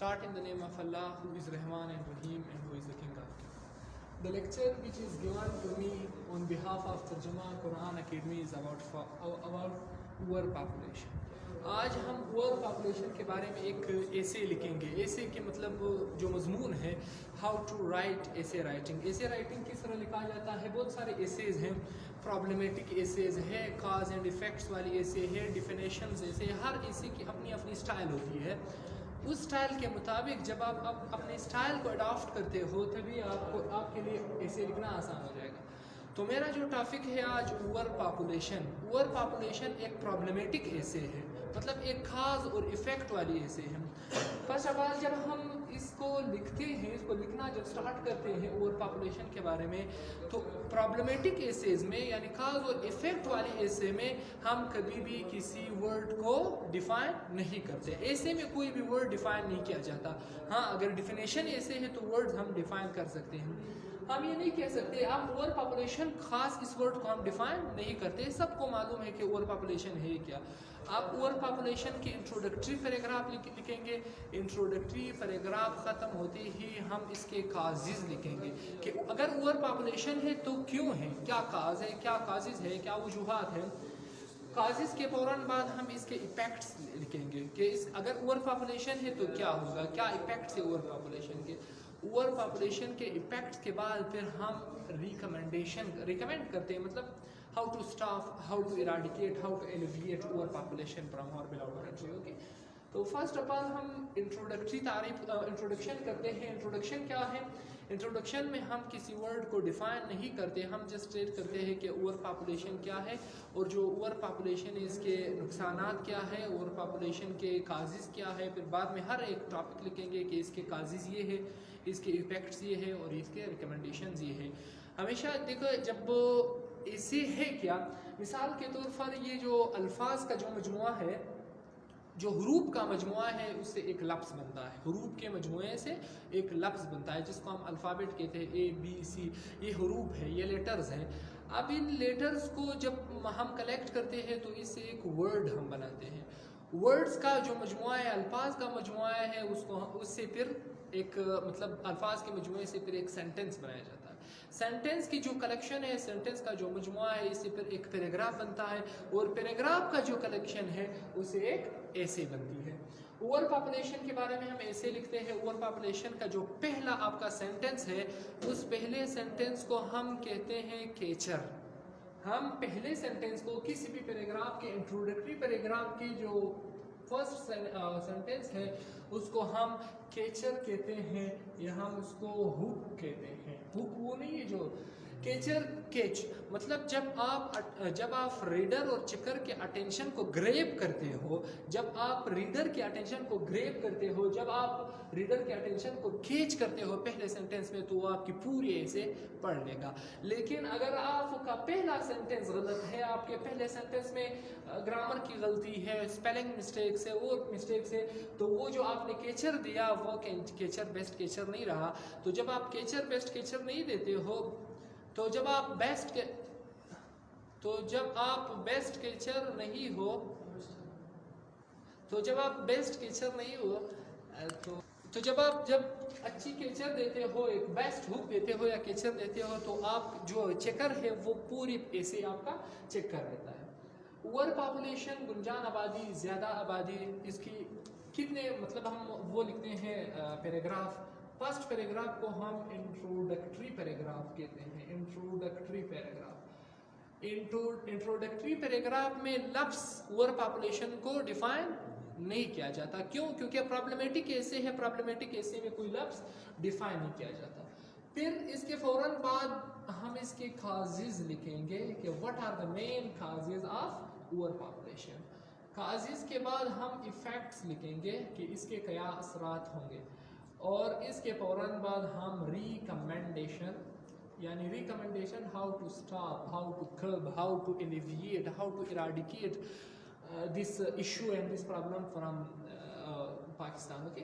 start in the name of Allah, who is Rahman and Rahim, and who is the King of Kings. The lecture which is given to me on behalf of Tarjuma Quran Academy is about poor population. آج ہم پور population کے بارے میں ایک ایسے لکھیں گے. ایسے کے مطلب جو مضمون ہے ہاؤ ٹو رائٹ ایسے رائٹنگ. ایسے رائٹنگ کس طرح لکھا جاتا ہے؟ بہت سارے ایسیز ہیں, پرابلمیٹک ایسیز ہے, کاز اینڈ ایفیکٹس والی ایسے ہے, ڈیفینیشنز ایسے. ہر ایسے کی اپنی اپنی اسٹائل ہوتی ہے. اس اسٹائل کے مطابق جب آپ اپنے اسٹائل کو اڈاپٹ کرتے ہو تبھی آپ کے لیے ایسے لکھنا آسان ہو جائے گا. تو میرا جو ٹاپک ہے آج اوور پاپولیشن. اوور پاپولیشن ایک پرابلمیٹک ایسے ہے, مطلب ایک خاص اور ایفیکٹ والی ایسے ہے. فرسٹ آف آل جب ہم اس کو لکھتے ہیں, اس کو لکھنا جب سٹارٹ کرتے ہیں اوور پاپولیشن کے بارے میں, تو پرابلمیٹک ایسیز میں یعنی خاص اور ایفیکٹ والی ایسے میں ہم کبھی بھی کسی ورڈ کو ڈیفائن نہیں کرتے. ایسے میں کوئی بھی ورڈ ڈیفائن نہیں کیا جاتا. ہاں اگر ڈیفینیشن ایسے ہے تو ورڈز ہم ڈیفائن کر سکتے ہیں. ہم یہ نہیں کہہ سکتے آپ اوور پاپولیشن خاص اس ورڈ کو ہم ڈیفائن نہیں کرتے. سب کو معلوم ہے کہ اوور پاپولیشن ہے کیا. آپ اوور پاپولیشن کی انٹروڈکٹری پیراگراف لکھیں گے. انٹروڈکٹری پیراگراف ختم ہوتے ہی ہم اس کے کازز لکھیں گے کہ اگر اوور پاپولیشن ہے تو کیوں ہے, کیا کاز ہے, کیا کازز ہے, کیا وجوہات ہیں. کازز کے فوراً بعد ہم اس کے ایفیکٹس لکھیں گے کہ اگر اوور پاپولیشن ہے تو کیا ہوگا, کیا ایفیکٹس ہے اوور پاپولیشن کے. اوور پاپولیشن کے ایفیکٹس کے بعد پھر ہم ریکمینڈ کرتے ہیں, مطلب how to stop, how to eradicate, how to alleviate over population from our beloved country. Okay, تو فرسٹ آف آل ہم انٹروڈکشن کرتے ہیں. انٹروڈکشن کیا ہے؟ انٹروڈکشن میں ہم کسی ورڈ کو ڈیفائن نہیں کرتے, ہم جسٹ اسٹیٹ کرتے ہیں کہ اوور پاپولیشن کیا ہے اور جو اوور پاپولیشن اس کے نقصانات کیا ہے, اوور پاپولیشن کے کازز کیا ہے. پھر بعد میں ہر ایک ٹاپک لکھیں گے کہ اس کے کازز یہ ہے, اس کے ایفیکٹس یہ ہے اور اس کے ریکمنڈیشنز یہ ہے. ہمیشہ دیکھو جب ایسے ہے کیا, مثال کے طور پر یہ جو الفاظ کا جو مجموعہ ہے, جو حروف کا مجموعہ ہے, اس سے ایک لفظ بنتا ہے. حروف کے مجموعے سے ایک لفظ بنتا ہے جس کو ہم الفابیٹ کہتے ہیں, اے بی سی. یہ حروف ہے, یہ لیٹرز ہیں. اب ان لیٹرز کو جب ہم کلیکٹ کرتے ہیں تو اس سے ایک ورڈ ہم بناتے ہیں. ورڈز کا جو مجموعہ ہے, الفاظ کا مجموعہ ہے, اس سے پھر ایک مطلب الفاظ کے مجموعے سے پھر ایک سینٹنس بنایا جاتا ہے. سینٹنس کی جو کلیکشن ہے, سینٹنس کا جو مجموعہ ہے, اس سے پھر ایک پیراگراف بنتا ہے اور پیراگراف کا جو کلیکشن ہے اسے ایک ایسے بنتی ہے. اوور پاپولیشن کے بارے میں ہم ایسے لکھتے ہیں. اوور پاپولیشن کا جو پہلا آپ کا سینٹنس ہے, اس پہلے سینٹنس کو ہم کہتے ہیں کیچر. ہم پہلے سینٹنس کو کسی بھی پیراگراف کے انٹروڈکٹری پیراگراف کی جو فرسٹ سینٹنس ہے اس کو ہم کیچر کہتے ہیں, یا ہم اس کو ہک کہتے ہیں. ہک وہ نہیں ہے جو کیچر, کیچ مطلب جب آپ ریڈر اور چیکر کے اٹینشن کو گریب کرتے ہو, جب آپ ریڈر کے اٹینشن کو گریب کرتے ہو, جب آپ ریڈر کے اٹینشن کو کھینچ کرتے ہو پہلے سینٹنس میں, تو وہ آپ کی پوری ایسے پڑھ لے گا. لیکن اگر آپ کا پہلا سینٹنس غلط ہے, آپ کے پہلے سینٹنس میں گرامر کی غلطی ہے, اسپیلنگ مسٹیکس ہے, وہ مسٹیکس ہے, تو وہ جو آپ نے کیچر دیا وہ کیچر بیسٹ کیچر نہیں رہا. تو جب آپ کیچر بیسٹ کیچر نہیں دیتے ہو, تو جب آپ بیسٹ کیچر نہیں ہو, تو جب اچھی کیچر دیتے ہو, ایک بیسٹ ہک دیتے ہو یا کیچر دیتے ہو, تو آپ جو چیکر ہے وہ پوری ایسے آپ کا چیک کر دیتا ہے. اوور پاپولیشن, گنجان آبادی, زیادہ آبادی, اس کی کتنے مطلب ہم وہ لکھتے ہیں پیراگراف. فرسٹ پیراگراف کو ہم انٹروڈکٹری پیراگراف کہتے ہیں. انٹروڈکٹری پیراگراف میں لفظ اوور پاپولیشن کو ڈیفائن نہیں کیا جاتا. کیوں؟ کیونکہ پرابلمیٹک ایسے ہے, پرابلمیٹک ایسے میں کوئی لفظ ڈیفائن نہیں کیا جاتا. پھر اس کے فوراً بعد ہم اس کے کازز لکھیں گے کہ what are the main causes of over population. Causes کے بعد ہم ایفیکٹس لکھیں گے کہ اس کے کیا اثرات ہوں گے, اور اس کے فوراً بعد ہم ریکمنڈیشن, یعنی recommendation how to stop, how to curb, how to alleviate, how to eradicate this issue and this problem from Pakistan. Okay,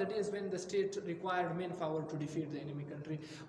the days when the state required main power to defeat the enemy country.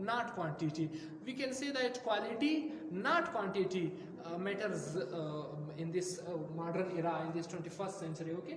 not quantity. We can say that quality, not quantity, matters in this modern era, in this 21st century. Okay.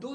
2,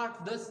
8, 10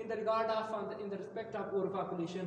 in the regard of in the respect of over population.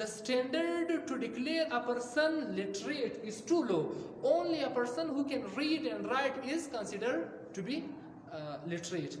The standard to declare a person literate is too low. Only a person who can read and write is considered to be literate.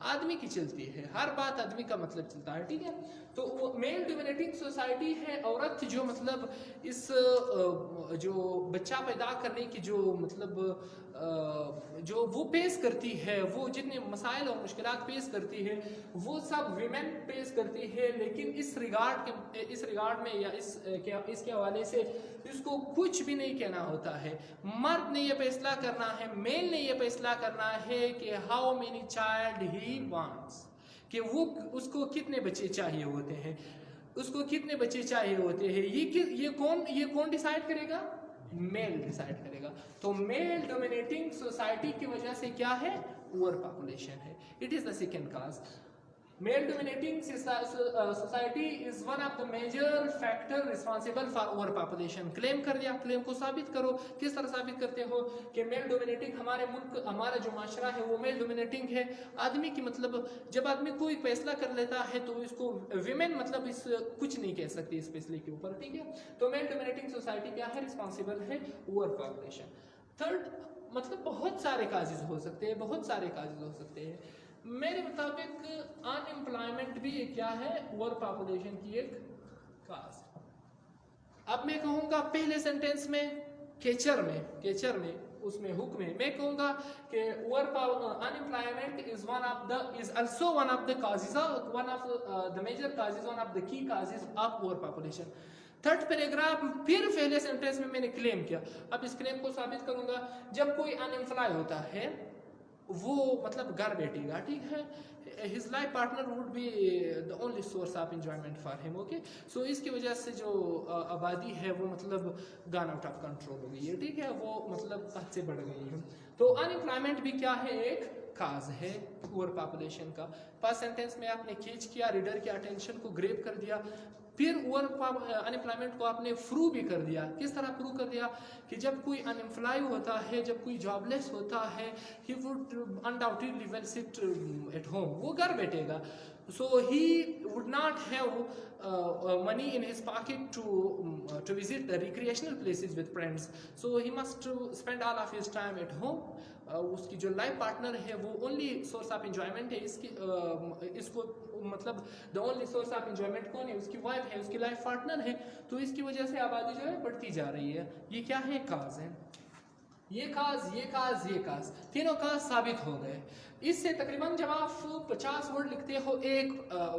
آدمی کی چلتی ہے، ہر بات آدمی کا مطلب چلتا ہے، ٹھیک ہے. تو میل ڈومینیٹنگ سوسائٹی ہے، عورت جو مطلب اس جو بچہ پیدا کرنے کی جو مطلب جو وہ پیش کرتی ہے، وہ جتنے مسائل اور مشکلات پیش کرتی ہے وہ سب ویمن پیش کرتی ہے. لیکن اس ریگارڈ میں یا اس کے حوالے سے اس کو کچھ بھی نہیں کہنا ہوتا ہے. مرد نے یہ فیصلہ کرنا ہے، میل نے یہ فیصلہ کرنا ہے کہ how many child he wants, کہ وہ اس کو کتنے بچے چاہیے ہوتے ہیں، اس کو کتنے بچے چاہیے ہوتے ہیں. یہ کون ڈیسائیڈ کرے گا؟ میل ڈیسائیڈ کرے گا. تو میل ڈومینیٹنگ سوسائٹی کی وجہ سے کیا ہے؟ اوور پاپولیشن ہے. It is the second cause. Male dominating society is one of the major factor responsible for overpopulation. کلیم کر دیا، کلیم کو ثابت کرو. کس طرح ثابت کرتے ہو کہ میل ڈومینیٹنگ ہمارے ملک، ہمارا جو معاشرہ ہے وہ میل ڈومینیٹنگ ہے. آدمی کی مطلب جب آدمی کوئی فیصلہ کر لیتا ہے تو اس کو ویمن مطلب اس کچھ نہیں کہہ سکتی اس فیصلے کے اوپر، ٹھیک ہے. تو میل ڈومینیٹنگ سوسائٹی کیا ہے؟ رسپانسبل ہے اوور پاپولیشن. تھرڈ مطلب بہت سارے کازز ہو سکتے ہیں، بہت سارے کازز ہو سکتے ہیں. میرے مطابق ان امپلائمنٹ بھی کیا ہے؟ اوور پاپولیشن کی ایک کاز. اب میں کہوں گا پہلے سینٹینس میں کیچر میں اس میں حکم ہے، میں کہوں گا کہ ان employment is also one of the causes, one of the major causes, one of the key causes of over population. Third paragraph پھر پہلے سینٹینس میں میں نے کلیم کیا. اب اس کلیم کو ثابت کروں گا. جب کوئی ان امپلائی ہوتا ہے وہ مطلب گھر بیٹھے گا، ٹھیک ہے. his life partner would be the only source of enjoyment for him, okay. so اس کی وجہ سے جو آبادی ہے وہ مطلب gone out of control ہو گئی ہے، ٹھیک ہے، وہ مطلب حد سے بڑھ گئی ہے. تو ان امپلائمنٹ بھی کیا ہے؟ ایک کاز ہے اوور پاپولیشن کا. پاس سینٹینس میں آپ نے کھینچ کیا، ریڈر کی اٹینشن کو گریب کر دیا. پھر اوور ان امپلائمنٹ کو آپ نے پروو بھی کر دیا. کس طرح پروو کر دیا؟ کہ جب کوئی ان امپلائی ہوتا ہے، جب کوئی جاب لیس ہوتا ہے، he would undoubtedly will sit at home, وہ گھر بیٹھے گا. So he would not have money in his pocket to visit the recreational places with friends. So he must spend all of his time at home. اس کی جو life partner ہے وہ only source of enjoyment ہے. اس کو مطلب the only source of enjoyment کون ہے؟ اس کی وائف ہے، اس کی لائف پارٹنر ہے. تو اس کی وجہ سے آبادی جو ہے بڑھتی جا رہی ہے. یہ کیا ہے؟ کاز ہے. یہ کاز تینوں کاز ثابت ہو گئے. اس سے تقریباً جب آپ 50 ورڈ لکھتے ہو ایک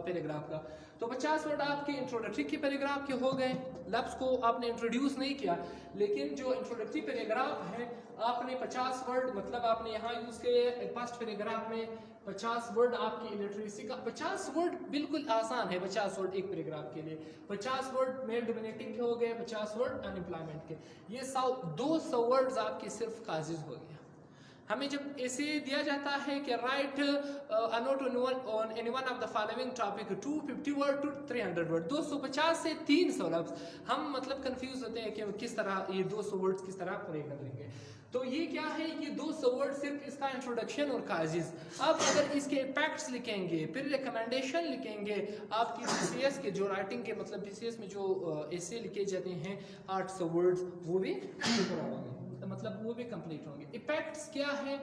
پیراگراف کا تو 50 ورڈ آپ کے انٹروڈکٹری کے پیراگراف کے ہو گئے. لفظ کو آپ نے انٹروڈیوس نہیں کیا، لیکن جو انٹروڈکٹری پیراگراف ہے آپ نے 50 ورڈ مطلب آپ نے یہاں یوز کیے. فرسٹ پیراگراف میں 50 ورڈ آپ کی الٹریسی کا. 50 ورڈ بالکل آسان ہے، 50 ورڈ ایک پیراگراف کے لیے. 50 ورڈ میل ڈومینیٹنگ کے ہو گئے، 50 ورڈ ان امپلائمنٹ کے. یہ 200 ورڈز آپ کے صرف کازز ہو گیا. ہمیں جب ایسے دیا جاتا ہے کہ write note on any one of the following topic 250 word to 300 word, 250 سے 300 لفظ، ہم مطلب کنفیوز ہوتے ہیں کہ کس طرح یہ 200 ورڈز کس طرح پورے کر لیں گے. تو یہ کیا ہے؟ یہ 200 ورڈ صرف اس کا انٹروڈکشن اور کازز. اب اگر اس کے امپیکٹس لکھیں گے، پھر ریکمنڈیشن لکھیں گے، آپ کی پی سی ایس کے جو رائٹنگ کے مطلب پی سی ایس میں جو ایسے لکھے جاتے ہیں 800 ورڈز، وہ بھی مطلب وہ بھی کمپلیٹ ہوں گے. ایفیکٹس کیا ہے؟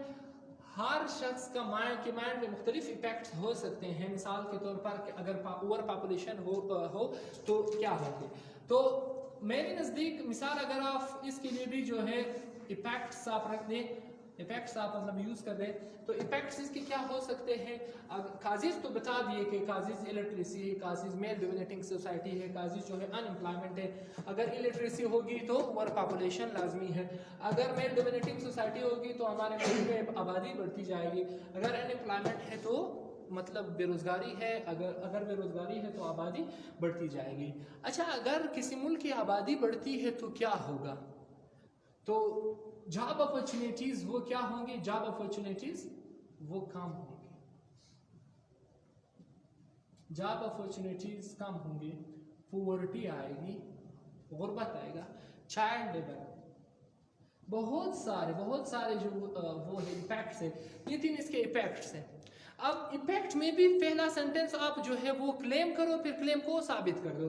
ہر شخص کا مائنڈ میں مختلف ایفیکٹس ہو سکتے ہیں. مثال کے طور پر کہ اگر اوور پاپولیشن ہو تو کیا ہوگی. تو میرے نزدیک مثال اگر آپ اس کے لیے بھی جو ہے ایفیکٹس آپ رکھ دیں، ایفیکٹس آپ مطلب یوز کر دیں، تو ایفیکٹس اس کے کیا ہو سکتے ہیں؟ کازز تو بتا دیے کہ کازز الٹریسی ہے، کازز میل ڈومینیٹنگ سوسائٹی ہے، کازز جو ہے ان امپلائمنٹ ہے. اگر الٹریسی ہوگی تو اوور پاپولیشن لازمی ہے. اگر میل ڈومینیٹنگ سوسائٹی ہوگی تو ہمارے ملک میں آبادی بڑھتی جائے گی. اگر ان امپلائمنٹ ہے تو مطلب بے روزگاری ہے، اگر بے روزگاری ہے تو آبادی بڑھتی جائے گی. اچھا، اگر کسی ملک کی آبادی بڑھتی ہے تو کیا ہوگا؟ تو جاب اپرچونیٹیز وہ کیا ہوں گے؟ جاب اپرچونیٹیز وہ کم ہوں گے. جاب اپرچونیٹیز کم ہوں گے، پوورٹی آئے گی، غربت آئے گا، چائلڈ لیبر، بہت سارے جو وہ ہے ایفیکٹس ہیں. یہ 3 اس کے ایفیکٹس ہیں. اب ایفیکٹ میں بھی پہلا سینٹینس آپ جو ہے وہ کلیم کرو، پھر کلیم کو ثابت کر دو.